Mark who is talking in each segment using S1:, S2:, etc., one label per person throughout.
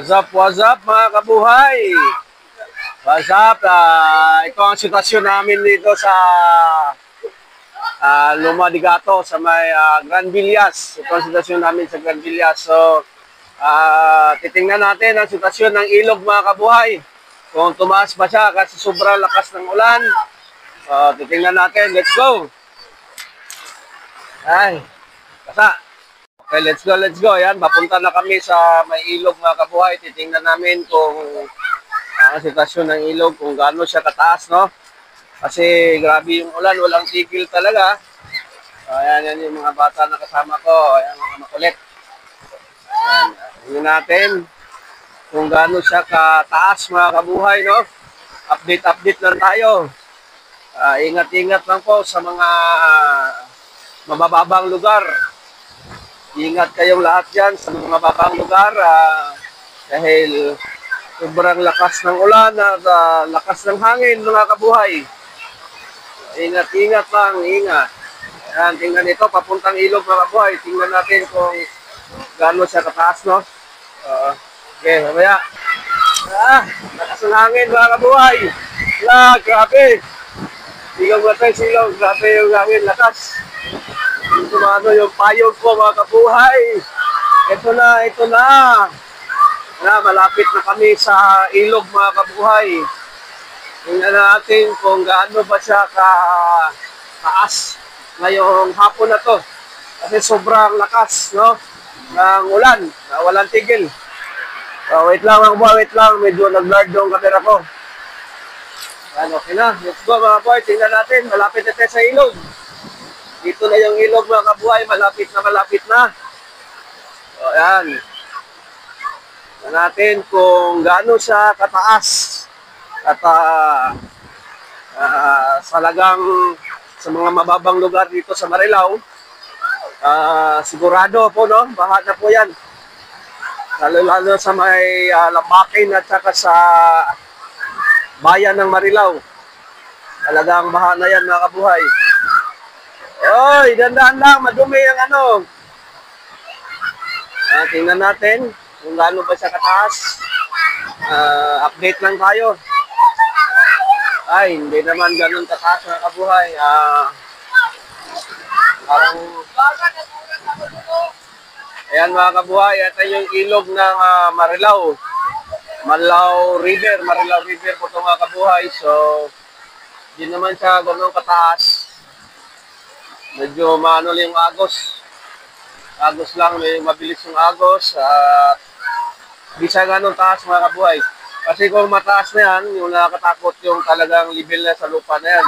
S1: What's up mga kabuhay? What's up? Ito ang sitwasyon namin dito sa Luma de Gato sa may Gran Villas. Ito ang sitwasyon namin sa Gran Villas. So, titingnan natin ang sitwasyon ng ilog mga kabuhay. Kung tumaas ba siya kasi sobrang lakas ng ulan. Titingnan natin. Let's go! Ay, basa. Okay, let's go. Yan, papunta na kami sa may ilog mga kabuhay. Titingnan namin kung ang sitwasyon ng ilog, kung gaano siya kataas, no? Kasi grabe yung ulan, walang tigil talaga. Ayan yung mga bata na kasama ko. Ayan, mga makulit. Ayan, tingnan natin kung gaano siya kataas mga kabuhay, no? Update lang tayo. Ingat-ingat lang po sa mga mabababang lugar. Ingat kayong lahat dyan sa mga babang lugar dahil sobrang lakas ng ulan at lakas ng hangin mga kabuhay. Ingat lang, ingat. Ayan, tingnan ito, papuntang ilog mga kabuhay. Tingnan natin kung gaano siya kataas, no? Okay, mamaya. Lakas ng hangin mga kabuhay. Grabe. Silong natin, silong. Grabe yung hangin, lakas. Tumano yung payog ko mga kabuhay. Ito na. Malapit na kami sa ilog mga kabuhay. Tingnan natin kung gaano ba siya kataas ngayong hapon na to. Kasi sobrang lakas, no? Ng ulan, na walang tigil. Wait lang mga kabuhay, wait lang. Medyo nag-blurred yung camera ko. Okay na, let's go mga kabuhay. Tingnan natin, malapit na tayo sa ilog. Dito na yung ilog mga kabuhay, malapit na. So, ayan. Tignan natin kung gaano siya kataas. At salagang sa mga mababang lugar dito sa Marilao, sigurado po, no? Baha na po yan. Lalo sa may Lambakin at saka sa bayan ng Marilao. Talagang baha na yan mga kabuhay. Oy, dandan lang, madumi ang ano. Tingnan natin kung gaano ba siya kataas. Update lang tayo. Ay, hindi naman ganun kataas mga kabuhay. Parang ayan mga kabuhay, ito yung ilog ng Marilao. Marilao River po ito mga kabuhay. So, hindi naman siya ganun kataas. Medyo maano lang yung agos. Agos lang, may mabilis yung agos. At di siya ganun taas mga kabuhay. Kasi kung mataas na yan, yung nakakatakot yung talagang level na sa lupa na yan.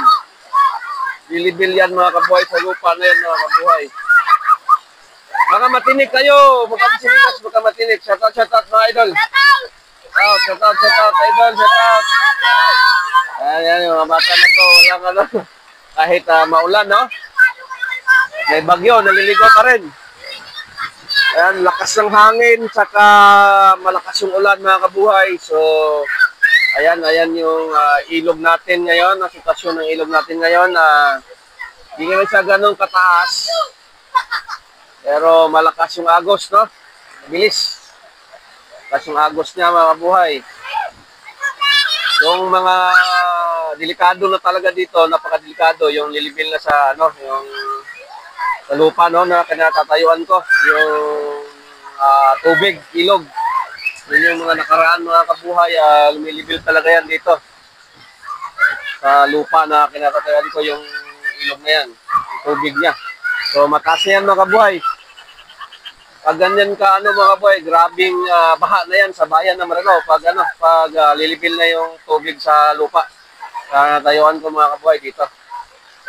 S1: Level yan mga kabuhay sa lupa na yan mga kabuhay. Mga matinig kayo, baka matinig. Shout out mga idol. Shout out idol, shout out. Ayan yung mga bata na to, walang ano. Kahit maulan, no? May bagyo, naliligo pa rin. Ayan, lakas ng hangin, saka malakas yung ulan mga kabuhay. So, ayan yung ilog natin ngayon, ang sitwasyon ng ilog natin ngayon. Hindi naman siya ganun kataas. Pero malakas yung agos, no? Bilis. Malakas yung agos niya mga kabuhay. Yung mga delikado na talaga dito, napakadelikado, yung lilibil na sa, ano, yung sa lupa, no, na kinatatayuan ko, yung tubig, ilog. Yun yung mga nakaraan mga kabuhay, lumilibil talaga yan dito. Sa lupa na kinatatayuan ko, yung ilog na yan, yung tubig niya. So, mataas na yan mga kabuhay. Pag ganyan ka, ano mga kabuhay, grabing baha na yan sa bayan ng Marilao. Pag lilibil na yung tubig sa lupa. Tayuan ko mga kabuhay dito.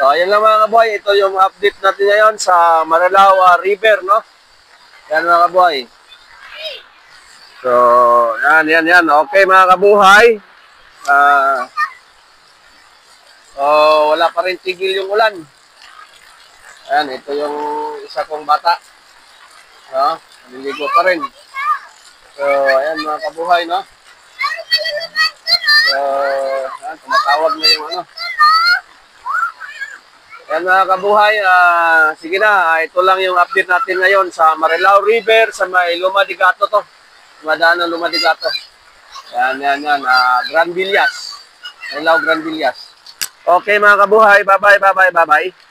S1: So, ayan lang mga kabuhay. Ito yung update natin ngayon sa Marilao River, no? Yan mga kabuhay. So, yan. Okay mga kabuhay. Wala pa rin tigil yung ulan. Ayan, ito yung isa kong bata. No? Naliligo pa rin. So, ayan mga kabuhay, no? So, ayan, tumatawag na yung ano. Yan mga kabuhay, sige na, ito lang yung update natin ngayon sa Marilao River, sa may Luma de Gato to. Dumadaan ng Lumadigato. Yan. Gran Villas. Marilao, Gran Villas. Okay mga kabuhay, bye-bye.